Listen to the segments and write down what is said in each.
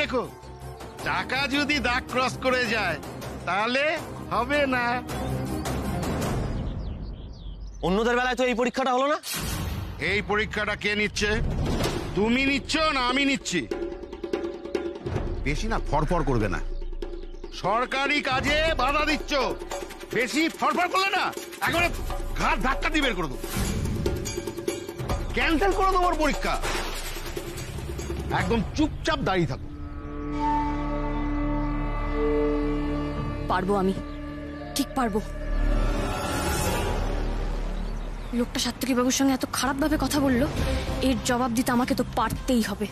রেখো, টাকা যদি দাগ ক্রস করে যায় তাহলে হবে না। অন্যদের বেলায় তো এই পরীক্ষাটা হলো না। এই পরীক্ষাটা কে নিচ্ছে? তুমি নিচ্ছ না আমি নিচ্ছি? বেশি না ফরফর করবে না, সরকারি কাজে বাধা দিচ্ছ। বেশি ফরফর করলে না একেবারে ঘাট ধাক্কা দিয়ে বের করে দেবো, ক্যান্সেল করে দেবো পরীক্ষা। একদম চুপচাপ দাঁড়িয়ে থাকো। পারবো, আমি ঠিক পারবো। লোকটা সাত্তকী বাবুর সঙ্গে এত খারাপ ভাবে কথা বললো, এর জবাব দিতে আমাকে তো পারতেই হবে।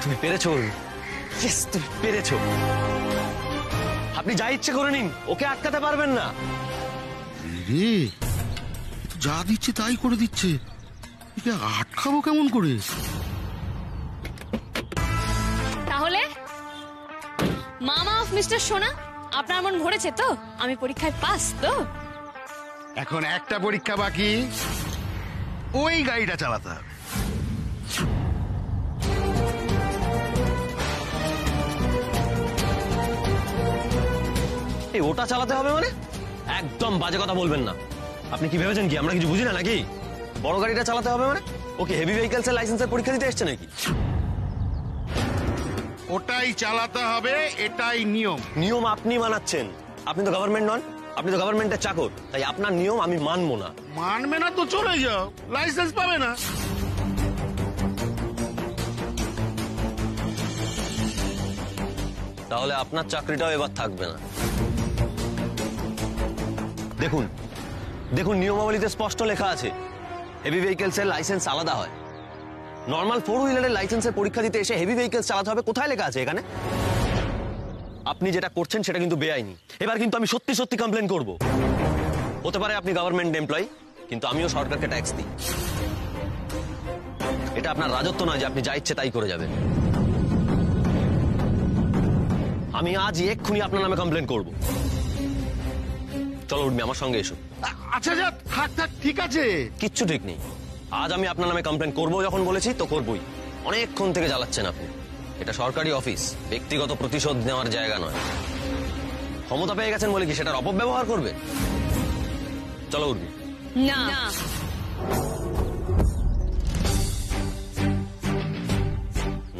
তুমি পেরেছো, তুমি পেরেছো। আপনি যা ইচ্ছে করে নিন, ওকে আটকাতে পারবেন না। রে যা দিচ্ছে তাই করে দিচ্ছে, একে আটকাবো কেমন করে? তাহলে মামা অফ মিস্টার সোনা, আপনার মন ভরেছে তো? আমি পরীক্ষায় পাস তো? এখন একটা পরীক্ষা বাকি, ওই গাড়িটা চালাতে হবে। এই ওটা চালাতে হবে মানে? একদম বাজে কথা বলবেন না। আপনি কি ভেবেছেন কি আমরা কিছু বুঝি না নাকি? বড় গাড়িটা চালাতে হবে মানে? ওকে হেভি ভেহিকলস এর লাইসেন্সের পরীক্ষা দিতে এসছে নাকি? ওটাই চালাতে হবে, এটাই নিয়ম। নিয়ম আপনি মানাচ্ছেন, আপনি তো গভর্নমেন্ট নন, আপনি তো গভর্নমেন্টের চাকর, তাই আপনার নিয়ম আমি মানবো না। মানবে না তো চলে যাও, লাইসেন্স পাবে না। তাহলে আপনার চাকরিটাও এবার থাকবে না। দেখুন দেখুন, নিয়মাবলীতে স্পষ্ট লেখা আছে হেভি ভেহিকলস এর লাইসেন্স আলাদা হয়। নর্মাল 4 হুইলারের লাইসেন্সের পরীক্ষা দিতে এসে হেভি ভেহিকলস চালাতে হবে, কোথায় লেখা আছে এখানে? আপনি যেটা করছেন সেটা কিন্তু বেআইনি। এবার কিন্তু আমি সত্যি সত্যি কমপ্লেন করব। হতে পারে আপনি গভর্নমেন্ট এমপ্লয়ি, কিন্তু আমিও সরকারকে ট্যাক্স দিই। এটা আপনার রাজত্ব নয় যে আপনি যা ইচ্ছে তাই করে যাবেন। আমি আজ এক্ষুনি আপনার নামে কমপ্লেন করব। চলো উর্মি, আমার সঙ্গে এসো। আচ্ছা যা, থাক থাক, ঠিক আছে। কিচ্ছু ঠিক নেই, আজ আমি আপনার নামে কমপ্লেন করবো। যখন বলেছি তো করবই। অনেকক্ষণ থেকে জ্বালাচ্ছেন আপনি। এটা সরকারি অফিস, ব্যক্তিগত প্রতিশোধ নেওয়ার জায়গা নয়। ক্ষমতা পেয়ে গেছেন বলে কি সেটার অপব্যবহার করবে? চলো উর্মি। না,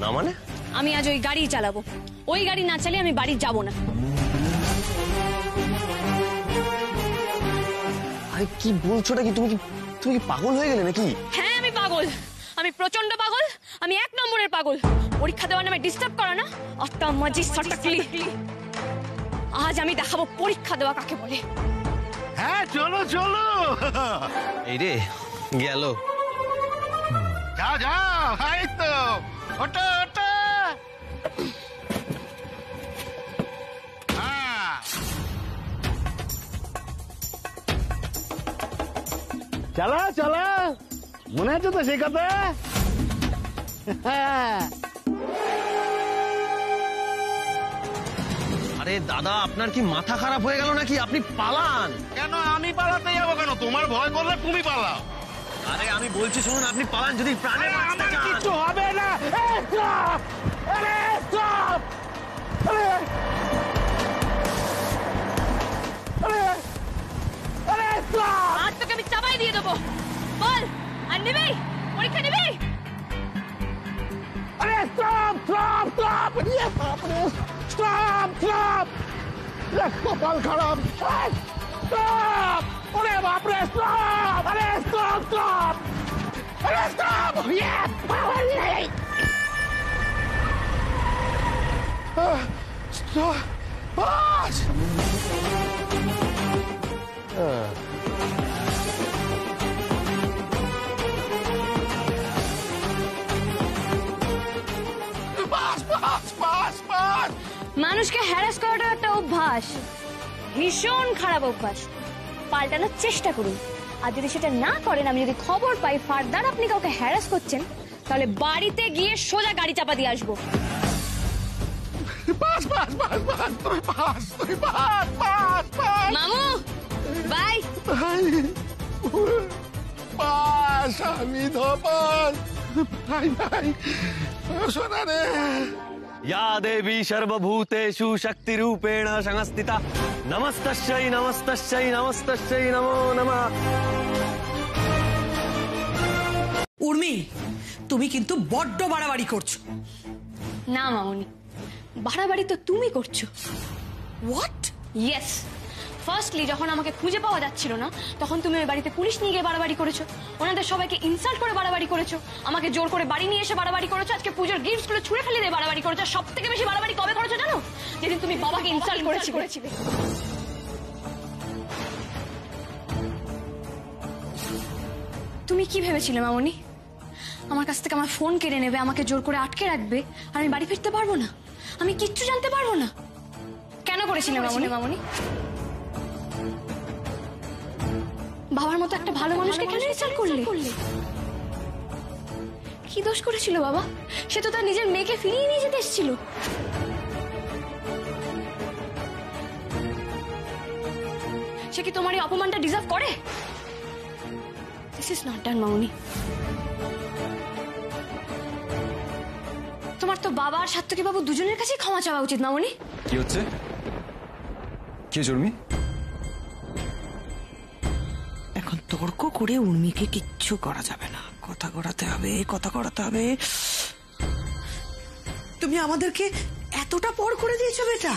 না মানে? আমি আজ ওই গাড়ি চালাবো। ওই গাড়ি না চালিয়ে আমি বাড়ি যাব না। আরে কি বলছো নাকি? তুমি কি পাগল হয়ে গেলে নাকি? হ্যাঁ আমি পাগল, আমি প্রচন্ড পাগল, আমি 1 নম্বরের পাগল। পরীক্ষা দেওয়ার নামে ডিস্টার্ব করা না, আত্মা মাজি সটকলি। আজ আমি দেখাবো পরীক্ষা দেওয়া কাকে বলে। হ্যাঁ চলো চলো। এই রে গেল। যাও যাও, এই তো ওটা ওটা। চলো চলো, মনে আছে তো সেই কথা? আরে দাদা, আপনার কি মাথা খারাপ হয়ে গেল নাকি? আপনি পালান। কেন আমি পালাতে যাবো কেন? তোমার ভয় করলে তুমি পালাও। আরে আমি বলছি শুনুন, আপনি পালান যদি প্রাণে বাঁচতে চান। কিছু হবে না। আজ তোকে আমি চাপাই দিয়ে দেবো। বল, আর নিবি? পরীক্ষা নিবি? আরে stop stop stop, stop stop, কপাল খারাপ। স্টপ, ওরে বাপরে, স্টপ, আরে স্টপ স্টপ, আরে স্টপ। ইয়েস, পাঁচ। পাঁচ, পাঁচ, পাঁচ, পাঁচ। মানুষকে হ্যারাস করাটা একটা অভ্যাস, ভীষণ খারাপ অভ্যাস। পাল্টানোর চেষ্টা করুন, আর যদি সেটা না করেন, আমি যদি খবর পাই ফার্দার আপনি কাউকে হ্যারাস করছেন, তাহলে বাড়িতে গিয়ে সোজা গাড়ি চাপা দিয়ে আসবো। পাঁচ, পাঁচ, পাঁচ, পাঁচ, তুই পাঁচ, তুই পাঁচ, পাঁচ, পাঁচ। মামু বাই। পাঁচ, আমি ধপাস। ভাই ভাই, শোনা রে। या देवी सर्वभूतेषु शक्तिरूपेण संस्थिता नमस्तस्यै नमस्तस्यै नमस्तस्यै नमो नमः। উর্মি, তুমি কিন্তু বড্ড বাড়াবাড়ি করছো। না মামুনি, বাড়াবাড়ি তো তুমি করছো। হোয়াট? ইয়েস, ফার্স্টলি যখন আমাকে খুঁজে পাওয়া যাচ্ছিল না, তখন তুমি ওই বাড়িতে পুলিশ নিয়ে গিয়ে বাড়াবাড়ি করেছো, ওনাদের সবাইকে ইনসাল্ট করে বাড়াবাড়ি করেছো, আমাকে জোর করে বাড়ি নিয়ে এসে বাড়াবাড়ি করেছো, আজকে পুজোর গিফটস গুলো ছুঁড়ে ফেলে দিয়ে বাড়াবাড়ি করেছো। সব থেকে বেশি বাড়াবাড়ি কবে করেছো জানো? যেদিন তুমি বাবাকে ইনসাল্ট করেছিলে। তুমি কি ভেবেছিলে মামনি? আমার কাছ থেকে আমার ফোন কেড়ে নেবে, আমাকে জোর করে আটকে রাখবে, আর আমি বাড়ি ফিরতে পারবো না, আমি কিচ্ছু জানতে পারবো না? কেন করেছিলে মামনি? বাবার মতো একটা ভালো মানুষকে কেন ইনসাল্ট করলে? কি দোষ করেছিল বাবা? সে তো তার নিজের মেয়েকে ফিরিয়ে নিয়ে যেতে এসেছিল। সে কি তোমার এই অপমানটা ডিজার্ভ করে? দিস ইজ নট ডান মামনি। তোমার তো বাবা আর সাত্তকী বাবু দুজনের কাছেই ক্ষমা চাওয়া উচিত মামনি। কি হচ্ছে? কে জর্মি? এখন তর্ক করে উর্মিকে কিচ্ছু করা যাবে না, কথা করাতে হবে, কথা করাতে হবে। তুমি আমাদেরকে এতটা পর করে দিয়েছো বেটা।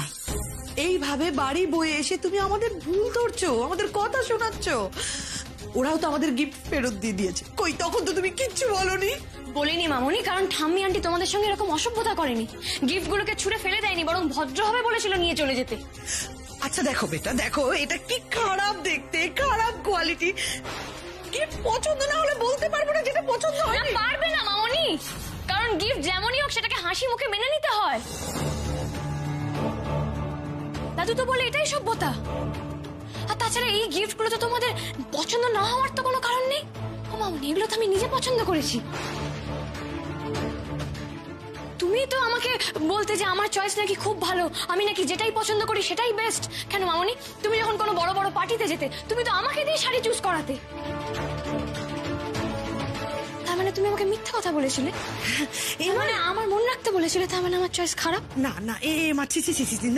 এইভাবে বাড়ি বয়ে এসে তুমি আমাদের ভুল ধরছো, আমাদের কথা শোনাচ্ছ। ওরাও তো আমাদের গিফট ফেরত দিয়ে দিয়েছে, কই তখন তো তুমি কিচ্ছু বলনি। বলিনি মামনি, কারণ ঠাম্মি আন্টি তোমাদের সঙ্গে এরকম অসভ্যতা করেনি, গিফট গুলোকে ছুঁড়ে ফেলে দেয়নি, বরং ভদ্রভাবে বলেছিল নিয়ে চলে যেতে। আচ্ছা দেখো বেটা, দেখো এটা কি খারাপ দেখতে, খারাপ কোয়ালিটি। গিফট পছন্দ না হলে বলতে পারবো না যেটা পছন্দ হয়নি। পারবে না মামনি, কারণ গিফট যেমনই হোক সেটাকে হাসি মুখে মেনে নিতে হয়। দাদু তো বলে এটাই সভ্যতা। আর তাছাড়া এই গিফট গুলো তো তোমাদের পছন্দ না হওয়ার তো কোনো কারণ নেই। ও মামনি, এগুলো তো আমি নিজে পছন্দ করেছি। তুমি তো আমাকে বলতে যে আমার চয়েস নাকি খুব ভালো, আমি নাকি যেটাই পছন্দ করি সেটাই বেস্ট। কেন মামনি, তুমি যখন কোনো বড় বড় পার্টিতে যেতে, তুমি তো আমাকে দিয়ে শাড়ি চুজ করাতে। তার মানে তুমি আমাকে মিথ্যা কথা বলেছিলে? মানে আমার মন রাখতে বলেছিলে, তার মানে আমার চয়েস খারাপ? না না, মাছি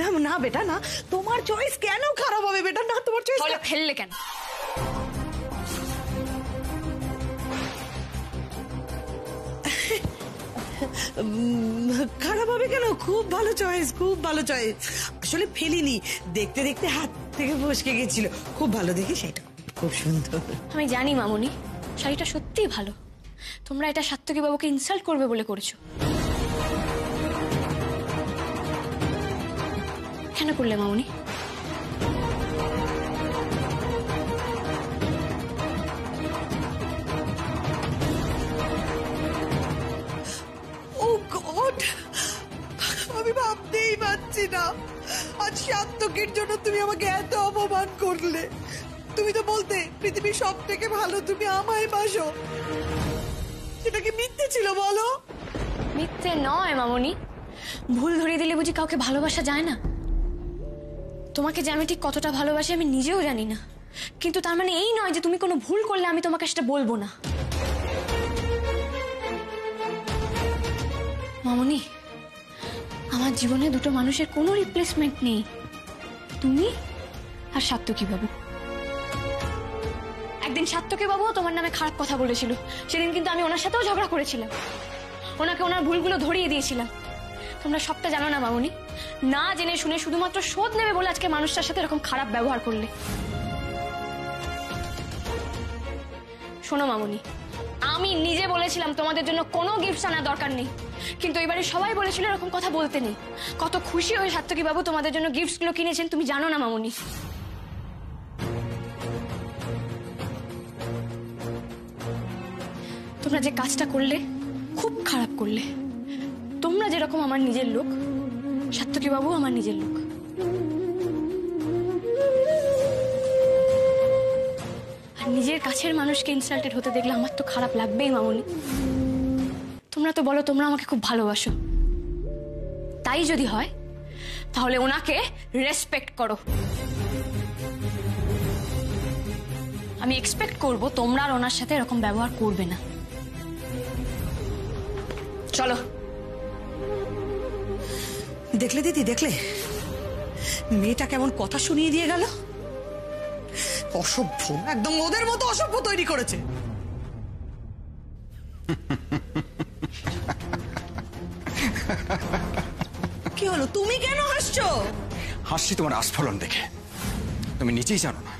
না না বেটা, না তোমার চয়েস কেন খারাপ হবে বেটা? না তোমার চয়েস ফেললে কেন? খারাপ হবে কেন? খুব ভালো চয়েস, খুব ভালো চয়েস। আসলে ফেলিনি, দেখতে দেখতে হাত থেকে ফসকে গেছিল। খুব ভালো দেখে, সেটা খুব সুন্দর। আমি জানি মামনি, শাড়িটা সত্যিই ভালো। তোমরা এটা সাত্তকী বাবুকে ইনসাল্ট করবে বলে করেছো। কেন করলে মামনি? ও গড, আমি ভাবতেই পারছি না আজ সাত্তকীর জন্য তুমি আমাকে এত অপমান করলে। তুমি তো বলতে পৃথিবীর সব থেকে ভালো তুমি আমায় বাসো, সেটা কি মিথ্যে ছিল বলো? মিথ্যে নয় মামনি, ভুল ধরিয়ে দিলে বুঝি কাউকে ভালোবাসা যায় না? তোমাকে যে আমি ঠিক কতটা ভালোবাসি আমি নিজেও জানি না, কিন্তু তার মানে এই নয় যে তুমি কোনো ভুল করলে আমি তোমাকে সেটা বলবো না। মামনি, আমার জীবনে দুটো মানুষের কোনো রিপ্লেসমেন্ট নেই, তুমি আর সাত্তকী বাবু। একদিন সাত্তকী বাবুও তোমার নামে খারাপ কথা বলেছিল, সেদিন কিন্তু আমি ওনার সাথেও ঝগড়া করেছিলাম, ওনাকে ওনার ভুলগুলো ধরিয়ে দিয়েছিলাম। তোমরা সবটা জানো না মামনি, না জেনে শুনে শুধুমাত্র শোধ নেবে বলে আজকে মানুষটার সাথে এরকম খারাপ ব্যবহার করলে। শোনো মামনি, আমি নিজে বলেছিলাম তোমাদের জন্য কোনো গিফট আনার দরকার নেই, কিন্তু এবারে সবাই বলেছিল এরকম কথা বলতে নেই। কত খুশি হয়ে সাত্তকী বাবু তোমাদের জন্য গিফটস গুলো কিনেছেন তুমি জানো না মামুনি। তোমরা যে কাজটা করলে খুব খারাপ করলে। তোমরা যেরকম আমার নিজের লোক, সাত্তকী বাবু আমার নিজের লোক। আর নিজের কাছের মানুষকে ইনসাল্টেড হতে দেখলে আমার তো খারাপ লাগবেই মামুনি। তোমরা তো বলো তোমরা আমাকে খুব ভালোবাসো, তাই যদি হয় তাহলে ওনাকে রেসপেক্ট করো। আমি এক্সপেক্ট করব তোমরা আর ওনার সাথে এরকম ব্যবহার করবে না। চলো। দেখলে দিদি, দেখলে মেয়েটা কেমন কথা শুনিয়ে দিয়ে গেল। অসভ্য, একদম ওদের মতো অসভ্য তৈরি করেছে। কি হলো, তুমি কেন হাসছো? হাসছি তোমার আস্ফলন দেখে। তুমি নিজেই জানো না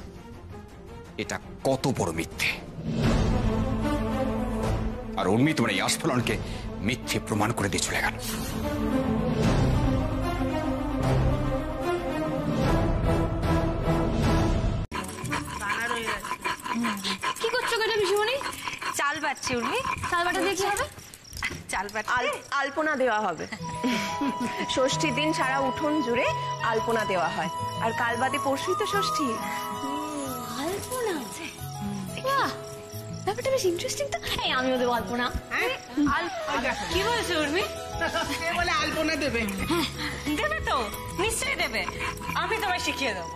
এটা কত বড় মিথ্যে। আর উর্মি তোমার এই আস্ফলনকে মিথ্যে প্রমাণ করে দিয়ে চলে গেল। কি করছো কেন পিসিমণি? চাল বাটছি উর্মি। চাল বাটা দিয়ে কি হবে? চাল বাট আলপনা দেওয়া হবে। ষষ্ঠীর দিন সারা উঠোন জুড়ে আলপনা দেওয়া হয়, আর কাল বাদে পরশুই তো ষষ্ঠী। আলপনা? বাহ, ব্যাপারটা বেশ ইন্টারেস্টিং তো। এই আমিও দেবো আলপনা। কি বলছো উর্মি? বলে আলপনা দেবে। দেবে তো, নিশ্চয়ই দেবে। আমি তোমায় শিখিয়ে দেবো।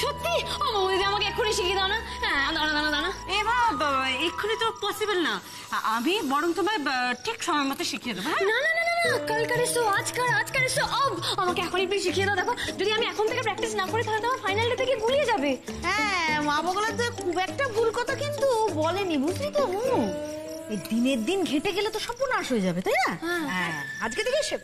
সত্যি? ও মামুদি আমাকে এক্ষুনি শিখিয়ে দাও না। হ্যাঁ, দাঁড়া দাঁড়া দাঁড়া। এবার এক্ষুনি তো পসিবল না, আমি বরং তোমায় ঠিক সময় মতো শিখিয়ে দেবো। না না না না না, কালকার এসো, আজকার এসো। আমাকে এখনই প্লিজ শিখিয়ে দাও। দেখো যদি আমি এখন থেকে প্র্যাকটিস না করি তাহলে তো আমার ফাইনাল ডে থেকে গুলিয়ে যাবে। হ্যাঁ, মা বগলা তো খুব একটা ভুল কথা কিন্তু বলেনি, বুঝলি তো? এই দিনের দিন ঘেটে গেলে তো সর্বনাশ হয়ে যাবে, তাই না? হ্যাঁ, আজকে থেকে সে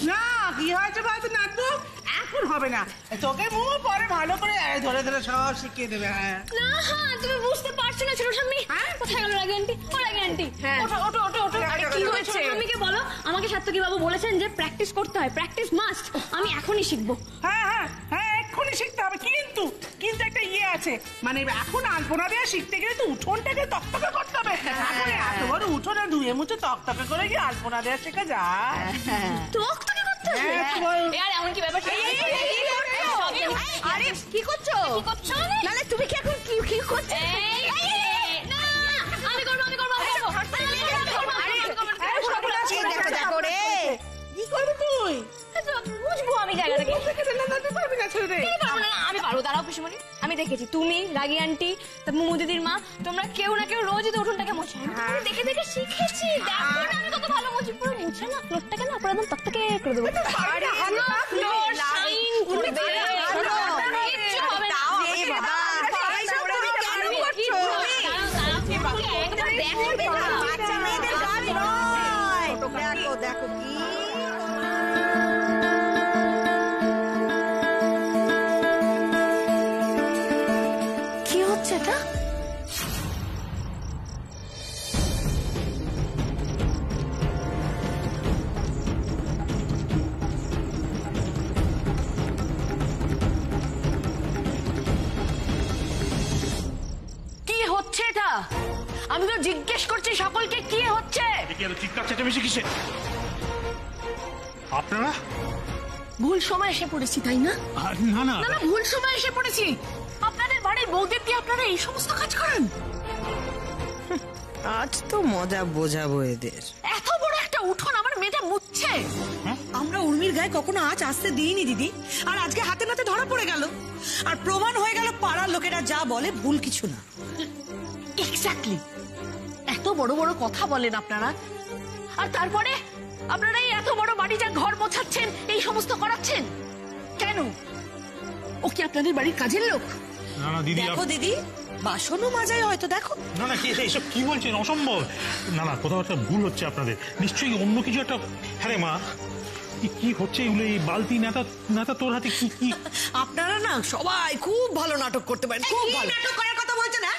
না, কি হয়েছে বলতো নাটক? এখন হবে না, তোকে মুখ পরে ভালো করে ধরে ধরে সব শিখিয়ে দেবে। হ্যাঁ না, হ্যাঁ তুমি বুঝতে পারছো না ছোট ঠাম্মি। কোথায় গেল রাগি আন্টি? ও রাগি আন্টি, ওঠো ওঠো ওঠো ওঠো। আরে কি হয়েছে? ছোট ঠাম্মিকে বলো আমাকে সাত্তকী বাবু বলেছেন যে প্র্যাকটিস করতে হয়, প্র্যাকটিস মাস্ট। আমি এখনই শিখবো। হ্যাঁ হ্যাঁ হ্যাঁ, এক্ষুনি শিখতে হবে। কিন্তু কিন্তু একটা ইয়ে আছে, মানে এখন আলপনা দেওয়া শিখতে গেলে তো উঠোনটাকে তকতকে করতে হবে। এখন এত বড় উঠোনে ধুয়ে মুছে তকতকে করে কি আলপনা দেওয়া শেখা যায়? টকটকে করতে হবে? আরে এমন কি ব্যাপার? আরে কি করছো? কি করছো? নালে তুমি কি এখন কি করছো? না, আমি করবো আমি করবো আমি করবো। দেখো দেখো রে, কি করবি তুই? বুঝবো আমি জায়গা থেকে। পারবি না ছেড়ে দে। আমি পারবো, দাঁড়াও পিসিমণি। আমি দেখেছি তুমি, রাগি আন্টি, মোমো দিদির মা, তোমরা কেউ না কেউ রোজই তো উঠোনটাকে মোছো। আমি দেখে দেখে শিখেছি। দেখো না আমি কত ভালো মোছি। পুরো মুছে না ফ্লোরটাকে না পুরো একদম তকতকে করে দেবো। ফ্লোর শাইন করবে। কিচ্ছু হবে না। এ বাবা, তুমি কেন করছো? বাচ্চা মেয়েদের কাজ নয়। দেখো দেখো কি কি হচ্ছে এটা? কি হচ্ছে এটা? আমি তো জিজ্ঞেস করছি সকলকে কি হচ্ছে। চিৎকার চেঁচামেচি কিসে? আপনারা ভুল সময় এসে পড়েছি, তাই না? না না না না, ভুল সময় এসে পড়েছি। আপনাদের বাড়ির বউদের দিয়ে আপনারা এই সমস্ত কাজ করেন? আজ তো মজা বোঝাবো এদের। এত বড় একটা উঠোন আমার মেয়েটা মুছছে। আমরা উর্মির গায়ে কখনো আঁচ আসতে দিইনি দিদি, আর আজকে হাতে নাতে ধরা পড়ে গেল, আর প্রমাণ হয়ে গেল পাড়ার লোকেরা যা বলে ভুল কিছু না। এক্স্যাক্টলি, এত বড় বড় কথা বলেন আপনারা, আর তারপরে আপনারা এই এত বড় বাড়িটার ঘর মোছাচ্ছেন, এই সমস্ত করাচ্ছেন কেন? ও কি আপনাদের বাড়ির কাজের লোক? না না দিদি, দেখো দিদি, বাসনও মাজায় হয়তো। দেখো না না, এসব কি বলছেন? অসম্ভব। না না, কোথাও একটা ভুল হচ্ছে আপনাদের। নিশ্চয়ই অন্য কিছু একটা। হ্যাঁ রে মা, কি হচ্ছে এগুলো? এই বালতি নেতা নেতা তোর হাতে কি কি? আপনারা না সবাই খুব ভালো নাটক করতে পারেন, খুব ভালো। নাটক করার কথা বলছো না?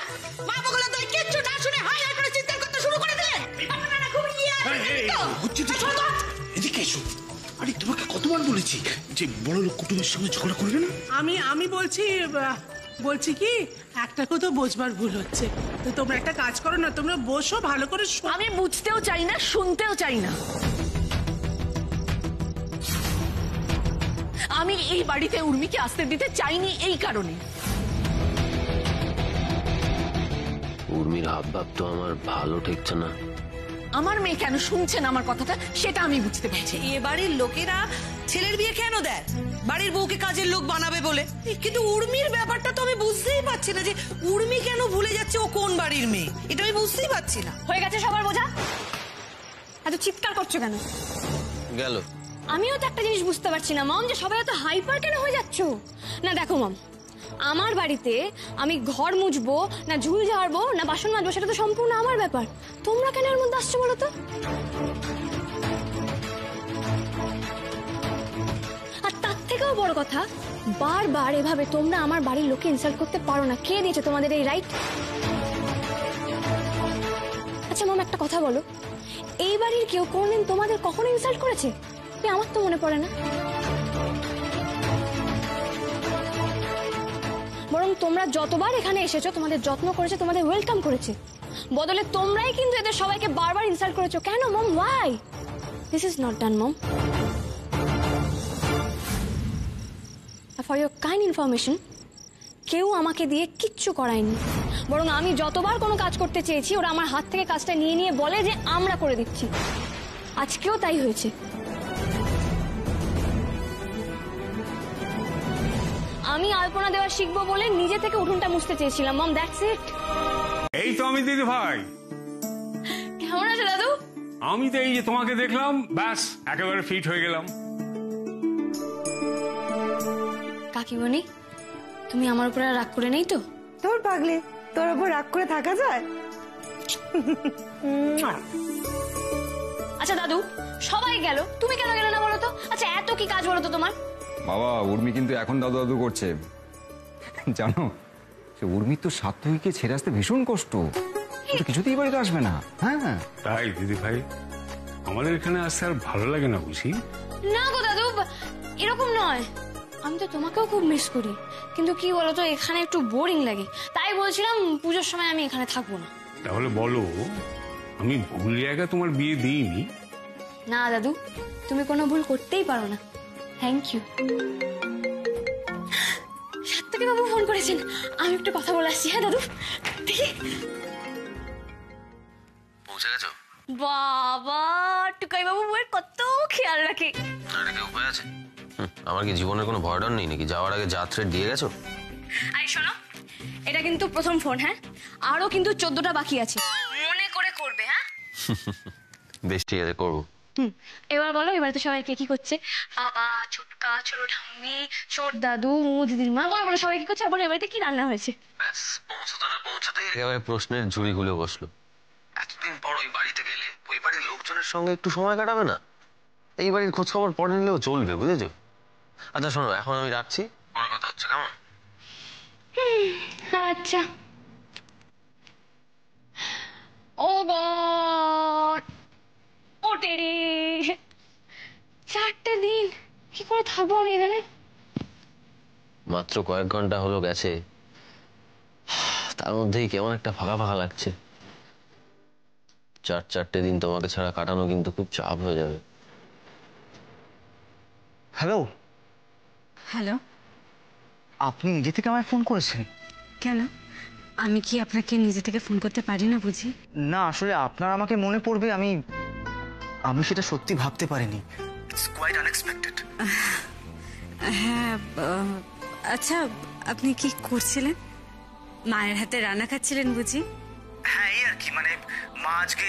মা বগলা তো কিচ্ছু না শুনে হাই হাই করে চিৎকার করতে শুরু করে দিলেন। আপনারা খুব ইয়ে এদিকে এসো। আরে তোমাকে কতবার বলেছি যে বড় লোক কুটুমের সঙ্গে ঝগড়া করবে না? আমি বলছি কি একটা কথা বোঝবার ভুল হচ্ছে। তো তোমরা একটা কাজ করো না, তোমরা বসো ভালো করে আমি বুঝতেও চাই না, শুনতেও চাই না। আমি এই বাড়িতে উর্মিকে আসতে দিতে চাইনি এই কারণে। উর্মির হাবভাব তো আমার ভালো ঠেকছে না। আমার মেয়ে কেন শুনছে না আমার কথাটা, সেটা আমি বুঝতে পারছি। এ বাড়ির লোকেরা ছেলের বিয়ে কেন দেয়? বাড়ির বউকে কাজের লোক বানাবে বলে। কিন্তু উর্মির ব্যাপারটা তো আমি বুঝতেই পারছি না যে উর্মি কেন ভুলে যাচ্ছে ও কোন বাড়ির মেয়ে। এটা আমি বুঝতেই পারছি না। হয়ে গেছে সবার বোঝা? এত চিৎকার করছো কেন? গেল। আমিও তো একটা জিনিস বুঝতে পারছি না মম, যে সবাই এত হাইপার কেন হয়ে যাচ্ছ? না দেখো মম, আমার বাড়িতে আমি ঘর মুছবো না ঝুল ঝাড়বো না বাসন মাজবো সেটা তো সম্পূর্ণ আমার ব্যাপার। তোমরা কেন এর মধ্যে আসছো বলো তো? আর তার থেকেও বড় কথা, বারবার এভাবে তোমরা আমার বাড়ির লোকে ইনসাল্ট করতে পারো না। কে দিয়েছে তোমাদের এই রাইট? আচ্ছা মম, একটা কথা বলো, এই বাড়ির কেউ কোনদিন তোমাদের কখনো ইনসাল্ট করেছে? আমার তো মনে পড়ে না। বরং তোমরা যতবার এখানে এসেছো তোমাদের যত্ন করেছে, তোমাদের ওয়েলকাম করেছে, বদলে তোমরাই কিন্তু এদের সবাইকে বারবার ইনসাল্ট করেছো। কেন mom? Why? This is not done mom. For your kind information, কেউ আমাকে দিয়ে কিচ্ছু করায়নি, বরং আমি যতবার কোনো কাজ করতে চেয়েছি ওরা আমার হাত থেকে কাজটা নিয়ে নিয়ে বলে যে আমরা করে দিচ্ছি। আজকেও তাই হয়েছে। আমি আলপনা দেওয়া শিখবো বলে নিজে থেকে উঠোনটা মুছতে চেয়েছিলাম মম, দ্যাটস ইট। এই তো আমি দিদি ভাই। কেমন আছো দাদু? আমি তো এই যে তোমাকে দেখলাম, ব্যাস একেবারে ফিট হয়ে গেলাম। কাকিমণি, তুমি আমার উপর রাগ করে নেই তো? তোর পাগলি, তোর উপর রাগ করে থাকা যায়? আচ্ছা দাদু, সবাই গেল, তুমি কেন গেলে না বলো তো? আচ্ছা এত কি কাজ বলো তো তোমার? বাবা, উর্মি কিন্তু এখন দাদু দাদু করছে জানো। সে উর্মির তো সাত্তকীকে ছেড়ে আসতে ভীষণ কষ্ট, কিন্তু কিছুতেই বাড়িতে আসবে না। হ্যাঁ তাই দিদি ভাই, আমাদের এখানে আসতে আর ভালো লাগে না বুঝি? না গো দাদু, এরকম নয়। আমি তো তোমাকেও খুব মিস করি, কিন্তু কি বলতো এখানে একটু বোরিং লাগে, তাই বলছিলাম পুজোর সময় আমি এখানে থাকবো না। তাহলে বলো, আমি ভুল জায়গায় তোমার বিয়ে দিইনি? না দাদু, তুমি কোনো ভুল করতেই পারো না। Thank you. Satyaki Babu phone করেছেন, আমি একটু কথা বলে আসছি। হ্যাঁ দাদু, দেখি। পৌঁছে গেছো? বাবা, টুকাই বাবু বউয়ের কত খেয়াল রাখে। এটা কি উপায় আছে? আমার কি জীবনের কোনো ভয় ডর নেই নাকি? যাওয়ার আগে যা থ্রেট দিয়ে গেছো। আই শোনো, এটা কিন্তু প্রথম ফোন, হ্যাঁ? আরো কিন্তু 14টা বাকি আছে, মনে করে করবে। হ্যাঁ বেশ, ঠিক আছে, করবো। এবার বলো, এবার তো সবাই কে কি করছে? বাবা, ছোটকা, ছোট ঠাম্মি, ছোট দাদু, দিদির মা, বলো সবাই কি করছে? আবার এবারে কি রান্না হয়েছে? ব্যাস, পৌঁছতে না পৌঁছতে একেবারে প্রশ্নের ঝুড়ি খুলে বসলো। এতদিন পর ওই বাড়িতে গেলে ওই বাড়ির লোকজনের সঙ্গে একটু সময় কাটাবে না? এই বাড়ির খোঁজ খবর পরে নিলেও চলবে, বুঝেছো? আচ্ছা শোনো, এখন আমি রাখছি, পরে কথা হচ্ছে, কেমন? আচ্ছা। ও গড, ওটে রে, 4টে দিন কি করে থাকবো আমি এখানে? মাত্র কয়েক ঘন্টা হলো গেছে, তার মধ্যেই কেমন একটা ফাঁকা ফাঁকা লাগছে। 4টে দিন তোমাকে ছাড়া কাটানো কিন্তু খুব চাপ হয়ে যাবে। হ্যালো। হ্যালো, আপনি নিজে থেকে আমায় ফোন করেছেন? কেন? আমি কি আপনাকে নিজে থেকে ফোন করতে পারি না বুঝি? না, আসলে আপনার আমাকে মনে পড়বে আমি সেটা সত্যি ভাবতে পারিনি। It's quite unexpected. হ্যাঁ, আচ্ছা আপনি কি করছিলেন? মায়ের হাতে রান্না খাচ্ছিলেন বুঝি? হ্যাঁ, এই আর কি, মা আজকে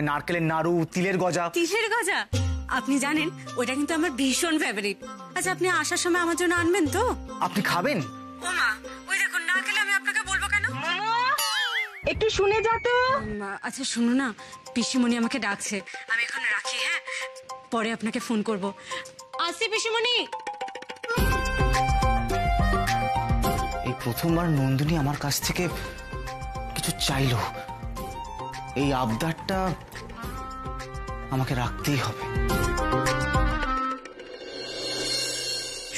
নারকেলের নাড়ু, তিলের গজা। তিলের গজা? আপনি জানেন ওটা কিন্তু আমার ভীষণ ফেভারিট। আচ্ছা, আপনি আসার সময় আমার জন্য আনবেন তো? আপনি খাবেন? ও মা, ওই দেখুন, না খেলে আমি আপনাকে বলবো কেন? একটু শুনে যা তো। আচ্ছা শুনো না, পিসিমণি আমাকে ডাকছে, আমি এখন রাখি। হ্যাঁ, পরে আপনাকে ফোন করব। আসি পিসিমণি। এই প্রথমবার নন্দিনী আমার কাছ থেকে দাদু চাইলো, এই আবদারটা আমাকে রাখতেই হবে।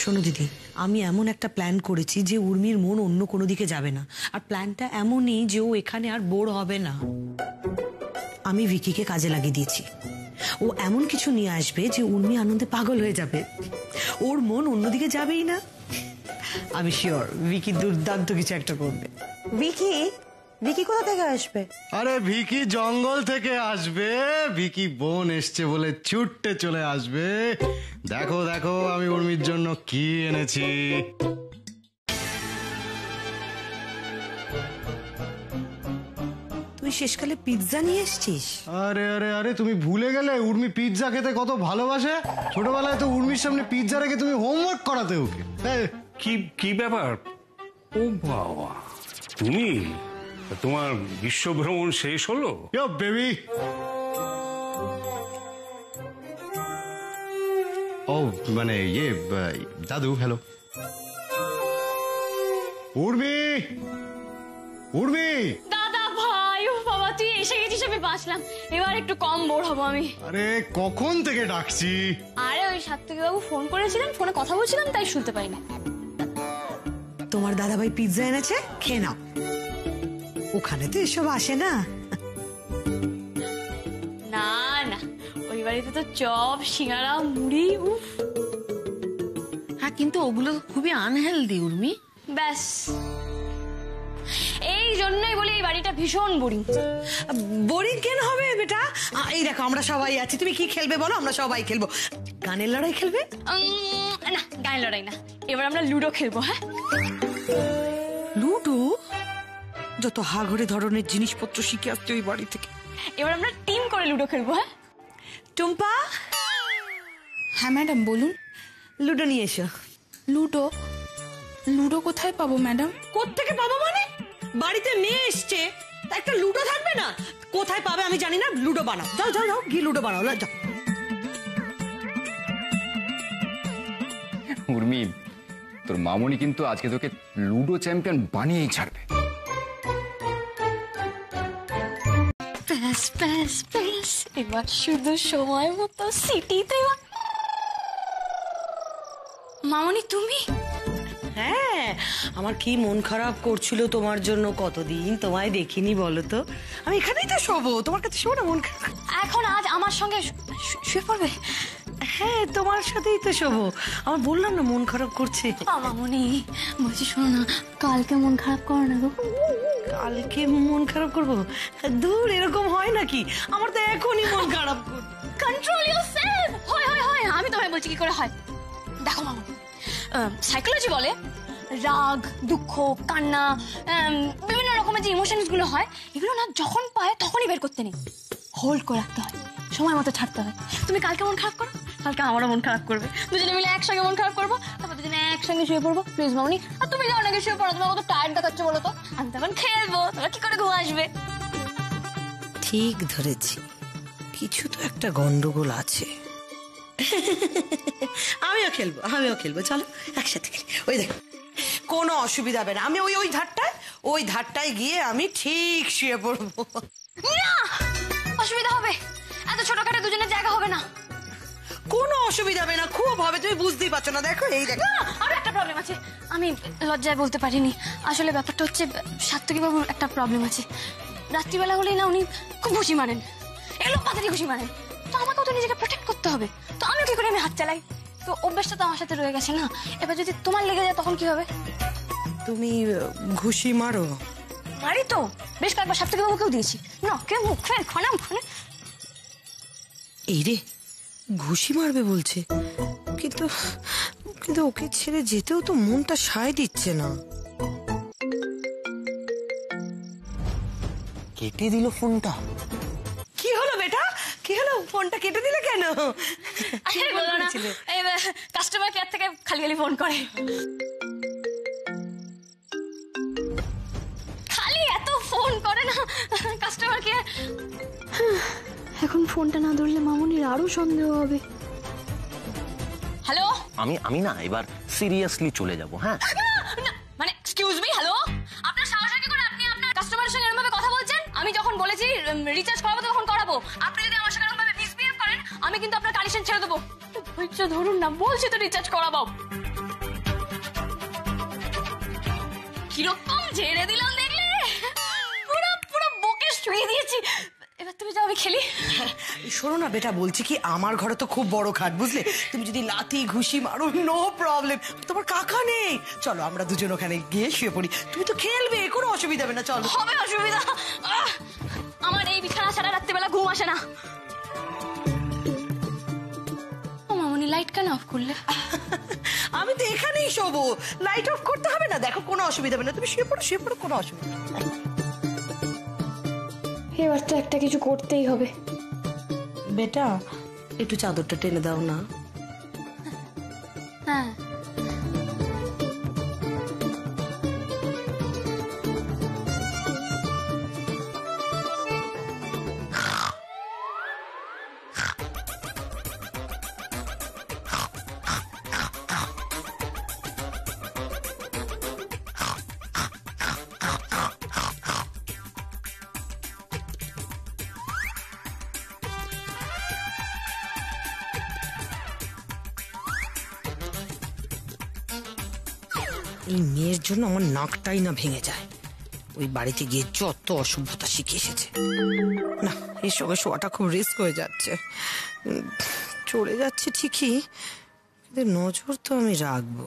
শোনো দিদি, আমি এমন একটা প্ল্যান করেছি যে উর্মির মন অন্য কোনো দিকে যাবে না, আর প্ল্যানটা এমনই যে ও এখানে আর বোর হবে না। আমি ভিকিকে কাজে লাগিয়ে দিয়েছি। ও এমন কিছু নিয়ে আসবে যে উর্মি আনন্দে পাগল হয়ে যাবে, ওর মন অন্যদিকে যাবেই না। আমি শিওর ভিকি দুর্দান্ত কিছু একটা করবে। ভিকি ভিকি কোথা থেকে আসবে? আরে ভিকি জঙ্গল থেকে আসবে, ভিকি বোন এসছে বলে ছুটতে চলে আসবে। দেখো দেখো আমি উর্মির জন্য কি এনেছি। তুই শেষকালে পিৎজা নিয়ে এসছিস? আরে আরে আরে তুমি ভুলে গেলে উর্মি পিৎজা খেতে কত ভালোবাসে। ছোটবেলায় তো উর্মির সামনে পিৎজা রেখে তুমি হোমওয়ার্ক করাতে ওকে। কি কি ব্যাপার? ও বাবা, তুমি তোমার বিশ্বভ্রমণ শেষ হলো? বেবি, ও মানে ইয়ে দাদু, হ্যালো। উর্মি, উর্মি। দাদা ভাই, ও বাবা তুই এসে গেছিস, আমি বাঁচলাম। এবার একটু কম বোর হবো আমি। আরে কখন থেকে ডাকছি। আরে ওই সাত্বিক বাবু ফোন করেছিলেন, ফোনে কথা বলছিলাম তাই শুনতে পাইনি। তোমার দাদাভাই পিৎজা এনেছে, খেয়ে নাও। ওখানে তো এসব আসে না। না না, ওই বাড়িতে তো চপ, সিঙ্গারা, মুড়ি, উফ। হ্যাঁ, কিন্তু ওগুলো খুবই আনহেলদি উর্মি। ব্যাস এই জন্যই বলি এই বাড়িটা ভীষণ বোরিং। বোরিং কেন হবে বেটা? এই দেখো আমরা সবাই আছি, তুমি কি খেলবে বলো? আমরা সবাই খেলবো। গানের লড়াই খেলবে? না, গানের লড়াই না, এবার আমরা লুডো খেলবো। হ্যাঁ, লুডো? যত হাঘরে ধরনের জিনিসপত্র শিখে আসছে ওই বাড়ি থেকে। এবার আমরা টিম করে লুডো খেলবো। হ্যাঁ টুম্পা। হ্যাঁ ম্যাডাম বলুন। লুডো নিয়ে এসো। লুডো? লুডো কোথায় পাবো ম্যাডাম? কোত্থেকে পাবো মানে? বাড়িতে মেয়ে এসছে, একটা লুডো থাকবে না? কোথায় পাবে আমি জানি না, লুডো বানাও। যাও যাও যাও, গিয়ে লুডো বানাও, যাও। উর্মি, তোর মামনি কিন্তু আজকে তোকে লুডো চ্যাম্পিয়ন বানিয়েই ছাড়বে। ব্যাস ব্যাস ব্যাস, এবার শুধু সময় মতো সিটিতে। মামনি তুমি? হ্যাঁ, আমার কি মন খারাপ করছিল তোমার জন্য, কতদিন তোমায় দেখিনি বলো তো। আমি এখানেই তো শোবো, তোমার কাছে শোবো না? মন খারাপ এখন আজ আমার সঙ্গে শুয়ে পড়বে? হ্যাঁ, তোমার সাথেই তো শোবো। আমার বললাম না মন খারাপ করছে। মামনি বলছি, শোনো না, কালকে মন খারাপ করো না গো। কালকে মন খারাপ করবো? দূর, এরকম হয় নাকি? আমার তো এখনই মন খারাপ করছে। Control yourself. হয় হয় হয়, আমি তোমায় বলছি কি করে হয়। দেখো মামনি, সাইকোলজি বলে রাগ, দুঃখ, কান্না, বিভিন্ন রকমের যে ইমোশনস গুলো হয়, এগুলো না যখন পায় তখনই বের করতে নেই, হোল্ড করে রাখতে হয়, সময় মতো ছাড়তে হয়। তুমি কালকে মন খারাপ করো, কালকে আমারও মন খারাপ করবে, দুজনে মিলে একসঙ্গে মন খারাপ করবো, তারপর দুজনে একসঙ্গে শুয়ে পড়বো। প্লিজ মামনি, আর তুমি যাও নাকি শুয়ে পড়ো, তোমার কত টায়ার্ড দেখাচ্ছে বলো তো। আমি তখন খেলবো, তোমার কি করে ঘুম আসবে? ঠিক ধরেছি, কিছু তো একটা গন্ডগোল আছে। আমিও খেলবো, আমিও খেলবো, চলো একসাথে খেলি। ওই দেখো, কোনো অসুবিধা হবে না, আমি ওই ধারটায় গিয়ে আমি ঠিক শুয়ে পড়বো। না, অসুবিধা হবে, এত ছোটখাটো দুজনের জায়গা হবে না। কোনো অসুবিধা হবে না, খুব হবে, তুমি বুঝতেই পারছো না। দেখো এই দেখো, আর একটা প্রবলেম আছে, আমি লজ্জায় বলতে পারিনি। আসলে ব্যাপারটা হচ্ছে, সাত্তকী বাবুর একটা প্রবলেম আছে। রাত্রিবেলা হলেই না উনি খুব ঘুষি মারেন, এগুলো পাতারি ঘুষি মারেন। তো আমাকেও তো নিজেকে প্রোটেক্ট করতে হবে, তো আমি কি করে আমি হাত চালাই? তো অভ্যাসটা তো আমার সাথে রয়ে গেছে না। এবার যদি তোমার লেগে যায় তখন কি হবে? তুমি ঘুষি মারো? মারি তো, বেশ কয়েকবার সাত্তকী বাবুকেও দিয়েছি। না কে মুখ ফের খনা খনে। এই রে, ঘুষি মারবে বলছে, কিন্তু কিন্তু ওকে ছেড়ে যেতেও তো মনটা সায় দিচ্ছে না। কেটে দিল ফোনটা। কি হলো বেটা, কি হলো? ফোনটা কেটে দিলে কেন? আরে বলো না, কাস্টমার কেয়ার থেকে খালি খালি ফোন করে, খালি এত ফোন করে না কাস্টমার কেয়ার। এখন ফোনটা না ধরলে মামুনির আরো সন্দেহ হবে। হ্যালো, আমি না এবার সিরিয়াসলি চলে যাব। হ্যাঁ, মানে এক্সকিউজ মি, হ্যালো, আপনার সাহস কি করে আপনি আপনার কাস্টমারের সঙ্গে এরকম ভাবে কথা রিচার্জ করাবো তখন করাবো। আপনি যদি আমার সাথে এরকমভাবে মিসবিহেভ করেন আমি কিন্তু আপনার কানেকশন ছেড়ে দেবো। ধৈর্য ধরুন না, বলছি তো রিচার্জ করাবো। কিরকম ঝেড়ে দিলাম দেখলে, পুরো পুরো বুকে শুয়ে দিয়েছি। এবার তুমি যাও, আমি খেলি। শোনো না বেটা, বলছি কি আমার ঘরে তো খুব বড় খাট, বুঝলে? তুমি যদি লাথি ঘুষি মারো নো প্রবলেম, তোমার কাকা নেই। চলো আমরা দুজন ওখানে গিয়ে শুয়ে পড়ি, তুমি তো খেলবে, কোনো অসুবিধা হবে না। চলো। হবে অসুবিধা, আমার এই বিছানা ছাড়া রাত্রিবেলা ঘুম আসে না। মামনি লাইট কেন অফ করলে? আমি তো এখানেই শোবো, লাইট অফ করতে হবে না। দেখো কোনো অসুবিধা হবে না, তুমি শুয়ে পড়ো, কোনো অসুবিধা নেই। এবার তো একটা কিছু করতেই হবে। বেটা একটু চাদরটা টেনে দাও না। হ্যাঁ এই মেয়ের জন্য আমার নাকটাই না ভেঙে যায়। ওই বাড়িতে গিয়ে যত অসভ্যতা শিখে এসেছে। না, এই সঙ্গে শোয়াটা খুব রিস্ক হয়ে যাচ্ছে। চলে যাচ্ছে ঠিকই, কিন্তু নজর তো আমি রাখবো।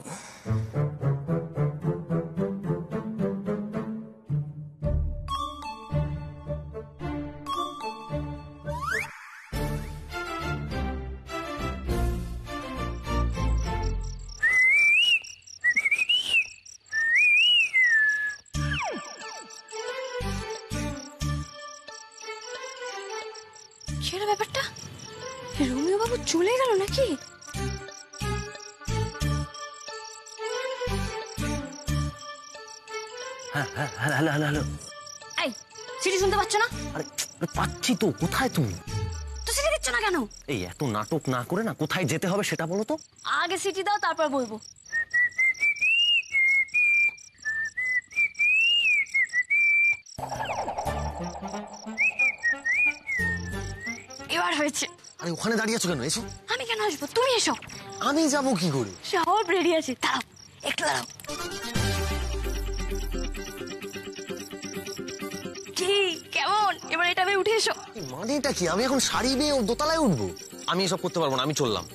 কি ব্যাপারটা, রোমিও বাবু চলে গেল নাকি? Hello hello hello. এই সিটি শুনতে পাচ্ছ না? আরে পাচ্ছি তো, কোথায় তুমি? তো সিটি দিচ্ছ না কেন? এই এত নাটক না করে না কোথায় যেতে হবে সেটা বলো তো। আগে সিটি দাও, তারপর বলবো। এবার হয়েছে। আরে ওখানে দাঁড়িয়ে আছো কেন? এসো। আমি কেন আসবো, তুমি এসো। আমি যাবো কি করে? সব রেডি আছে, দাঁড়াও একটু দাঁড়াও। কি কেমন, এবার এটা উঠে এসো। মানেটা কি? আমি এখন শাড়ি নিয়ে দোতলায় উঠবো? আমি এসব করতে পারবো না, আমি চললাম।